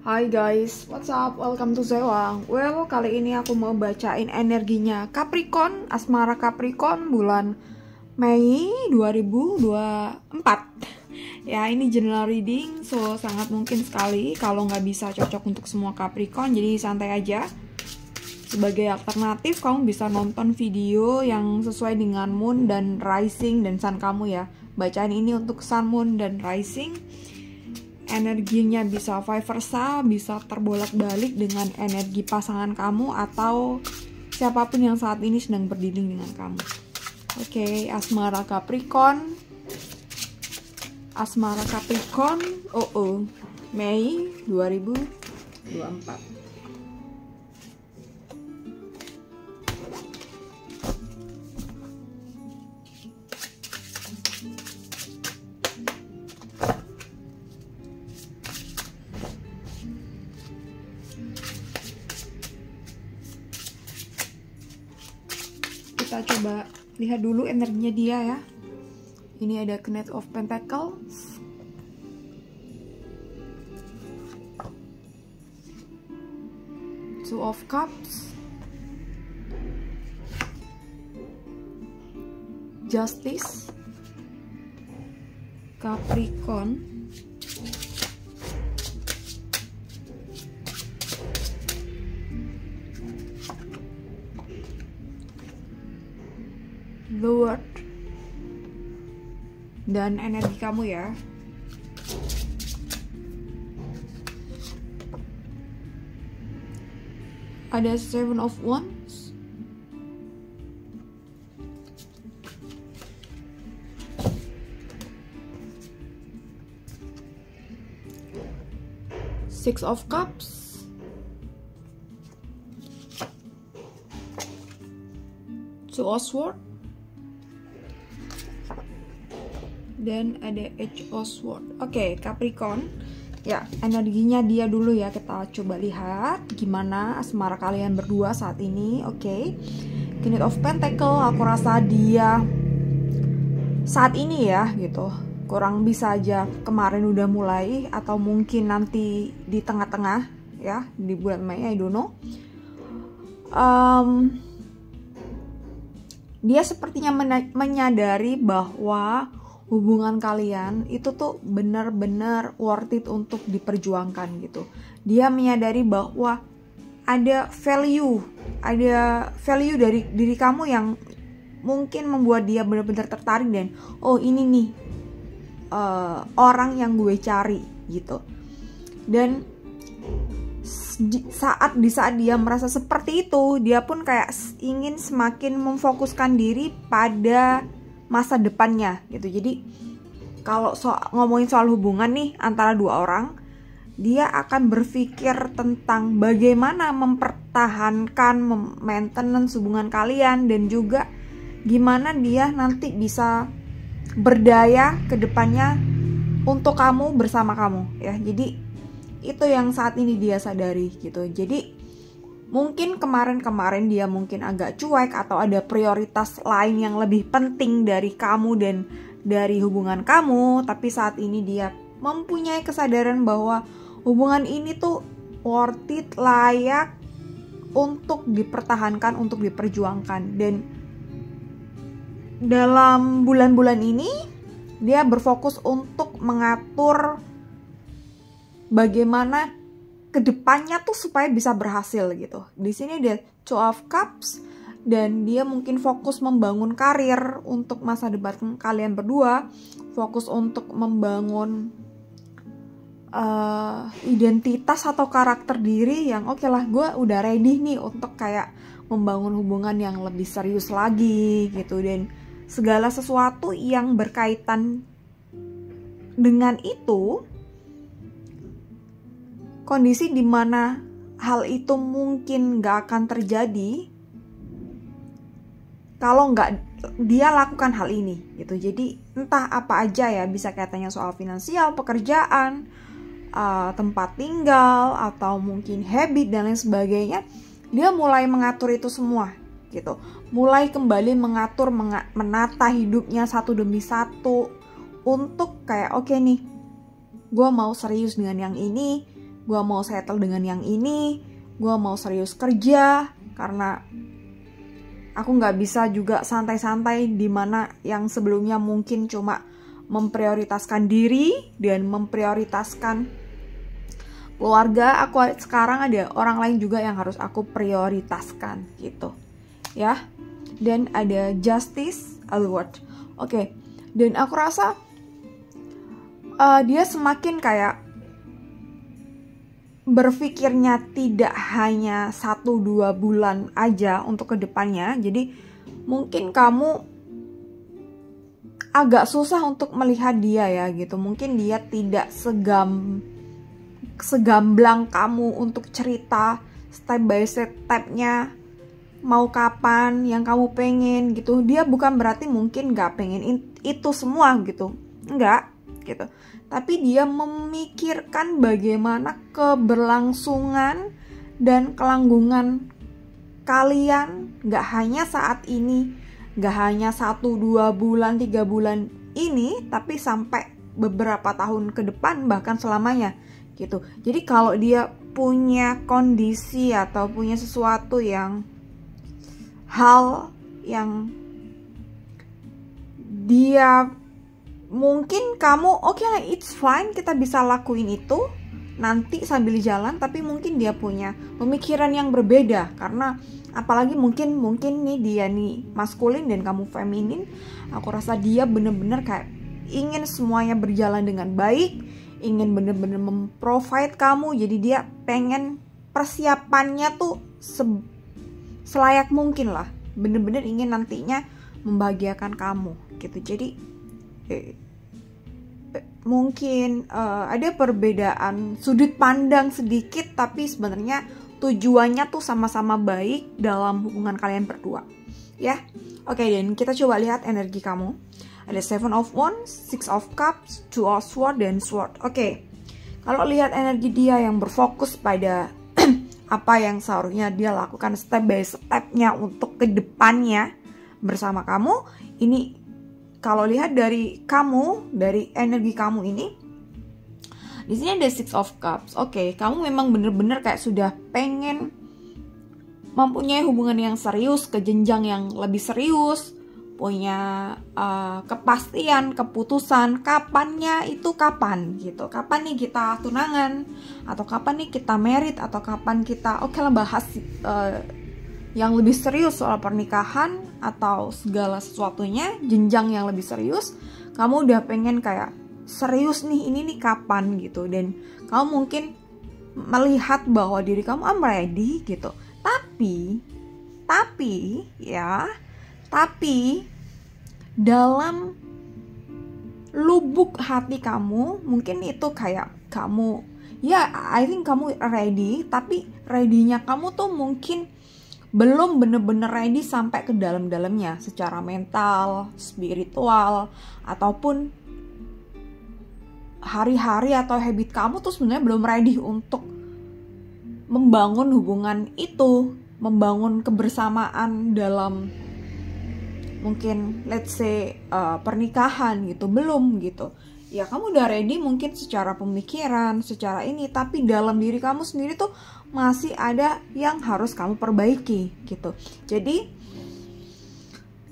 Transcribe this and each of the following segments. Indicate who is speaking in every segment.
Speaker 1: Hai guys, what's up? Welcome to Zewang. Well, kali ini aku mau bacain energinya Capricorn, asmara Capricorn bulan Mei 2024. Ya, ini general reading, so sangat mungkin sekali kalau nggak bisa cocok untuk semua Capricorn, jadi santai aja. Sebagai alternatif, kamu bisa nonton video yang sesuai dengan moon dan rising dan sun kamu ya. Bacaan ini untuk sun, moon, dan rising. Energinya bisa vice versa, bisa terbolak-balik dengan energi pasangan kamu atau siapapun yang saat ini sedang berdiri dengan kamu. Oke, asmara Capricorn. Asmara Capricorn, Mei 2024. Kita coba lihat dulu energinya dia ya. Ini ada Knight of Pentacles, Two of Cups, Justice, Capricorn, The World, dan energi kamu ya. Ada Seven of Wands, Six of Cups, Two of Swords, dan ada Edge of Swords. Oke, Capricorn. Ya, energinya dia dulu ya. Kita coba lihat gimana asmara kalian berdua saat ini. Oke. Knight of Pentacles, aku rasa dia saat ini ya gitu. Kurang bisa aja kemarin udah mulai atau mungkin nanti di tengah-tengah ya, di bulan Mei, I don't know. Dia sepertinya menyadari bahwa hubungan kalian itu tuh benar-benar worth it untuk diperjuangkan gitu. Dia menyadari bahwa ada value dari diri kamu yang mungkin membuat dia benar-benar tertarik dan ini nih orang yang gue cari gitu. Dan di saat dia merasa seperti itu, dia pun kayak ingin semakin memfokuskan diri pada masa depannya gitu. Jadi kalau ngomongin soal hubungan nih antara dua orang, dia akan berpikir tentang bagaimana mempertahankan, maintenance hubungan kalian, dan juga gimana dia nanti bisa berdaya ke depannya untuk kamu, bersama kamu ya. Jadi itu yang saat ini dia sadari gitu. Jadi mungkin kemarin dia mungkin agak cuek atau ada prioritas lain yang lebih penting dari kamu dan dari hubungan kamu. Tapi saat ini dia mempunyai kesadaran bahwa hubungan ini tuh worth it, layak untuk dipertahankan, untuk diperjuangkan. Dan dalam bulan-bulan ini dia berfokus untuk mengatur bagaimana kedepannya tuh supaya bisa berhasil gitu. Di sini ada Two of Cups dan dia mungkin fokus membangun karir untuk masa depan kalian berdua, fokus untuk membangun identitas atau karakter diri yang oke lah, gue udah ready nih untuk kayak membangun hubungan yang lebih serius lagi gitu. Dan segala sesuatu yang berkaitan dengan itu, kondisi dimana hal itu mungkin gak akan terjadi kalau nggak dia lakukan hal ini gitu. Jadi entah apa aja ya, bisa katanya soal finansial, pekerjaan, tempat tinggal, atau mungkin habit dan lain sebagainya. Dia mulai mengatur itu semua gitu. Mulai kembali mengatur, menata hidupnya satu demi satu untuk kayak oke nih, gue mau serius dengan yang ini, gue mau settle dengan yang ini, gue mau serius kerja, karena aku nggak bisa juga santai-santai, dimana yang sebelumnya mungkin cuma memprioritaskan diri dan memprioritaskan keluarga, aku sekarang ada orang lain juga yang harus aku prioritaskan gitu ya. Dan ada justice award. Oke. Dan aku rasa dia semakin kayak berpikirnya tidak hanya 1-2 bulan aja untuk kedepannya. Jadi mungkin kamu agak susah untuk melihat dia ya gitu. Mungkin dia tidak segamblang kamu untuk cerita step by step-nya mau kapan yang kamu pengen gitu. Dia bukan berarti mungkin gak pengen itu semua gitu, enggak gitu. Tapi dia memikirkan bagaimana keberlangsungan dan kelangsungan kalian, gak hanya saat ini, gak hanya 1-2 bulan, 3 bulan ini, tapi sampai beberapa tahun ke depan, bahkan selamanya gitu. Jadi kalau dia punya kondisi atau punya sesuatu yang hal yang dia mungkin kamu oke lah, it's fine, kita bisa lakuin itu nanti sambil jalan, tapi mungkin dia punya pemikiran yang berbeda. Karena apalagi mungkin nih dia nih maskulin dan kamu feminin, aku rasa dia bener-bener kayak ingin semuanya berjalan dengan baik, ingin bener-bener memprovide kamu. Jadi dia pengen persiapannya tuh selayak mungkin lah, bener-bener ingin nantinya membahagiakan kamu gitu. Jadi mungkin ada perbedaan sudut pandang sedikit, tapi sebenarnya tujuannya tuh sama-sama baik dalam hubungan kalian berdua ya. Oke, dan kita coba lihat energi kamu. Ada 7 of Wands, 6 of Cups, 2 of Swords, dan Sword. Oke, kalau lihat energi dia yang berfokus pada apa yang seharusnya dia lakukan step by step-nya untuk kedepannya bersama kamu. Ini kalau lihat dari kamu, dari energi kamu ini, di sini ada 6 of Cups. Oke, kamu memang bener-bener kayak sudah pengen mempunyai hubungan yang serius, ke jenjang yang lebih serius, punya kepastian, keputusan kapannya itu kapan gitu. Kapan nih kita tunangan, atau kapan nih kita married, atau kapan kita oke lah bahas yang lebih serius soal pernikahan atau segala sesuatunya, jenjang yang lebih serius. Kamu udah pengen kayak serius nih, ini nih kapan gitu. Dan kamu mungkin melihat bahwa diri kamu I'm ready gitu. Tapi dalam lubuk hati kamu mungkin itu kayak kamu ya I think kamu ready, tapi ready-nya kamu tuh mungkin belum bener-bener ready sampai ke dalam-dalamnya secara mental, spiritual, ataupun hari-hari atau habit kamu tuh sebenarnya belum ready untuk membangun hubungan itu, membangun kebersamaan dalam mungkin let's say pernikahan gitu, belum gitu. Ya kamu udah ready mungkin secara pemikiran, secara ini, tapi dalam diri kamu sendiri tuh masih ada yang harus kamu perbaiki gitu. Jadi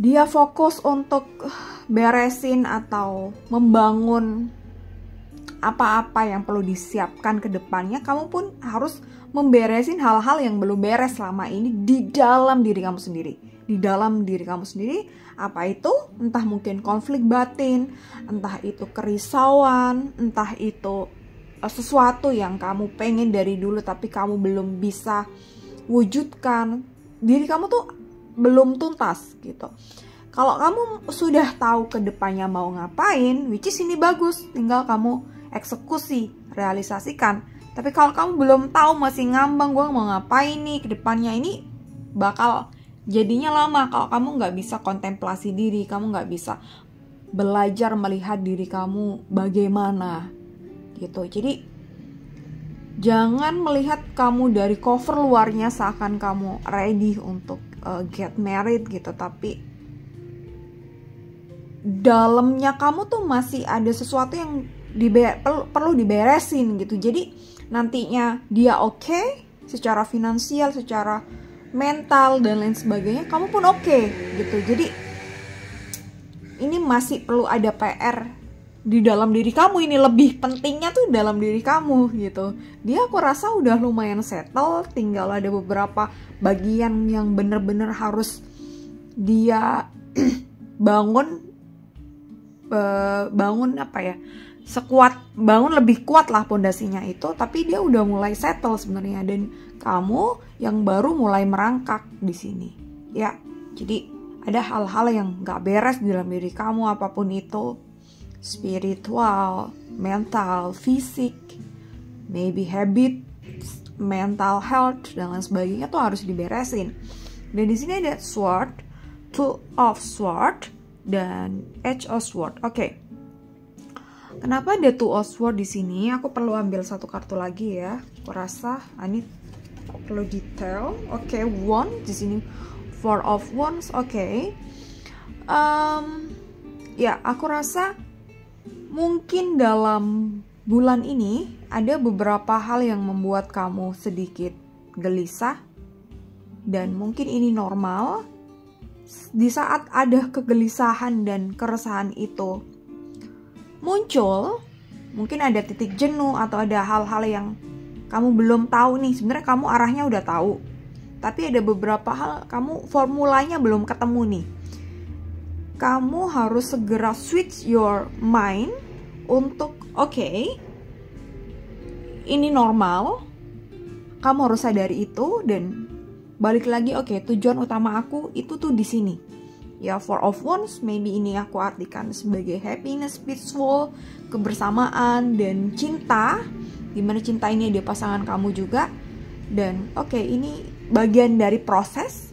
Speaker 1: dia fokus untuk beresin atau membangun apa-apa yang perlu disiapkan ke depannya. Kamu pun harus memberesin hal-hal yang belum beres selama ini di dalam diri kamu sendiri. Di dalam diri kamu sendiri, apa itu? Entah mungkin konflik batin, entah itu kerisauan, entah itu sesuatu yang kamu pengen dari dulu tapi kamu belum bisa wujudkan. Diri kamu tuh belum tuntas gitu. Kalau kamu sudah tahu ke depannya mau ngapain, which is ini bagus, tinggal kamu eksekusi, realisasikan. Tapi kalau kamu belum tahu, masih ngambang, gue mau ngapain nih ke depannya, ini bakal jadinya lama kalau kamu nggak bisa kontemplasi diri, kamu nggak bisa belajar melihat diri kamu bagaimana gitu. Jadi jangan melihat kamu dari cover luarnya seakan kamu ready untuk get married gitu, tapi dalamnya kamu tuh masih ada sesuatu yang perlu diberesin gitu. Jadi nantinya dia oke secara finansial, secara mental dan lain sebagainya, kamu pun oke gitu. Jadi ini masih perlu ada PR di dalam diri kamu, ini lebih pentingnya tuh dalam diri kamu gitu. Dia aku rasa udah lumayan settle, tinggal ada beberapa bagian yang bener-bener harus dia bangun apa ya, bangun lebih kuat lah pondasinya itu. Tapi dia udah mulai settle sebenarnya, dan kamu yang baru mulai merangkak di sini ya. Jadi ada hal-hal yang gak beres di dalam diri kamu, apapun itu, spiritual, mental, fisik, maybe habit, mental health dan lain sebagainya tuh harus diberesin. Dan di sini ada sword, two of sword dan edge of sword. Oke. Kenapa ada two of sword di sini? Aku perlu ambil satu kartu lagi ya. Aku rasa ini perlu detail. Oke, wand di sini. Four of wands. Oke. Ya, aku rasa mungkin dalam bulan ini ada beberapa hal yang membuat kamu sedikit gelisah, dan mungkin ini normal. Di saat ada kegelisahan dan keresahan itu muncul, mungkin ada titik jenuh atau ada hal-hal yang kamu belum tahu nih. Sebenarnya kamu arahnya udah tahu, tapi ada beberapa hal kamu formulanya belum ketemu nih. Kamu harus segera switch your mind untuk oke, ini normal. Kamu harus sadari itu dan balik lagi, oke, tujuan utama aku itu tuh di sini. Ya, Four of Wands, maybe ini aku artikan sebagai happiness, peaceful, kebersamaan, dan cinta. Dimana cinta ini ada pasangan kamu juga. Dan oke, ini bagian dari proses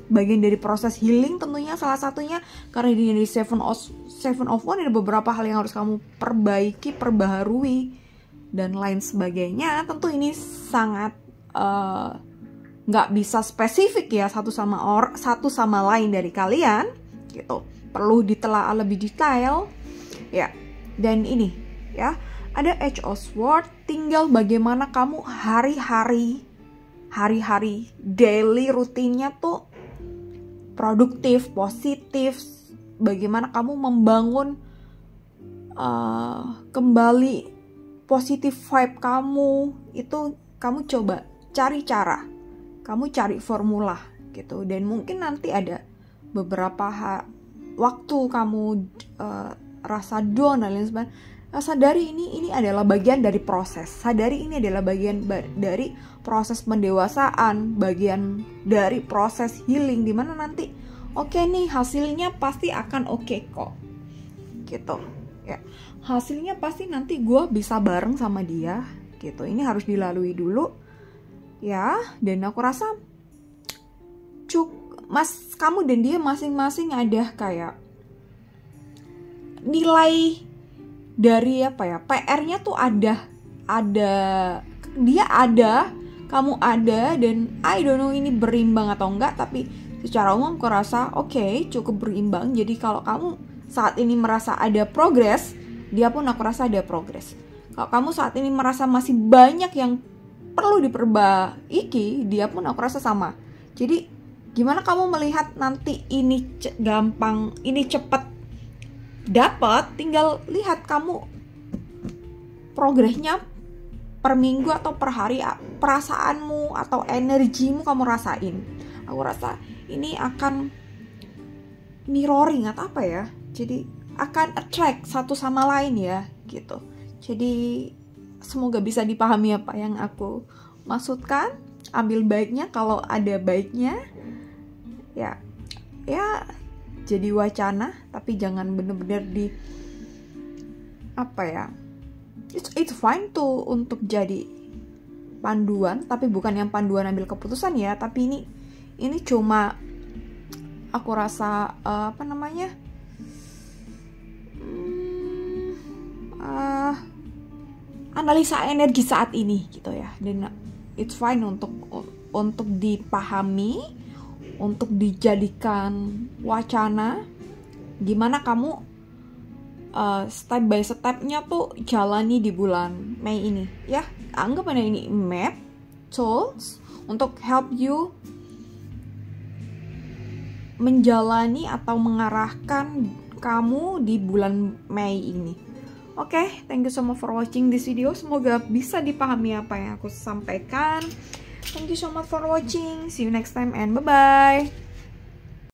Speaker 1: healing tentunya salah satunya. Karena di Seven of Wands ada beberapa hal yang harus kamu perbaiki, perbaharui, dan lain sebagainya. Tentu ini sangat nggak bisa spesifik ya satu sama lain dari kalian gitu, perlu ditelaah lebih detail ya. Dan ini ya, ada Edge of Swords, tinggal bagaimana kamu hari-hari daily rutinnya tuh produktif, positif. Bagaimana kamu membangun kembali positif vibe kamu, itu kamu coba cari cara, kamu cari formula gitu. Dan mungkin nanti ada beberapa waktu kamu rasa down dan lain sebagainya, sadari ini adalah bagian dari proses. Sadari ini adalah bagian dari proses pendewasaan, bagian dari proses healing, dimana nanti oke nih, hasilnya pasti akan oke kok gitu ya. Hasilnya pasti nanti gue bisa bareng sama dia gitu. Ini harus dilalui dulu ya. Dan aku rasa kamu dan dia masing-masing ada kayak nilai dari apa ya, PR-nya tuh ada, dia ada, kamu ada, dan I don't know ini berimbang atau enggak, tapi secara umum aku rasa oke, cukup berimbang. Jadi kalau kamu saat ini merasa ada progres, dia pun aku rasa ada progres. Kalau kamu saat ini merasa masih banyak yang perlu diperbaiki, dia pun aku rasa sama. Jadi gimana kamu melihat nanti ini gampang, ini cepat dapat, tinggal lihat kamu progresnya per minggu atau per hari, perasaanmu atau energimu kamu rasain. Aku rasa ini akan mirroring atau apa ya, jadi akan attract satu sama lain ya gitu. Jadi semoga bisa dipahami apa yang aku maksudkan. Ambil baiknya kalau ada baiknya ya jadi wacana, tapi jangan bener-bener di apa ya, it's fine tuh untuk jadi panduan, tapi bukan yang panduan ambil keputusan ya. Tapi ini cuma aku rasa apa namanya, analisa energi saat ini gitu ya. Dan it's fine untuk dipahami, untuk dijadikan wacana. Gimana kamu step by stepnya tuh jalani di bulan Mei ini ya. anggap ini map tools untuk help you menjalani atau mengarahkan kamu di bulan Mei ini. Oke, thank you so much for watching this video. Semoga bisa dipahami apa yang aku sampaikan. Thank you so much for watching. See you next time and bye-bye.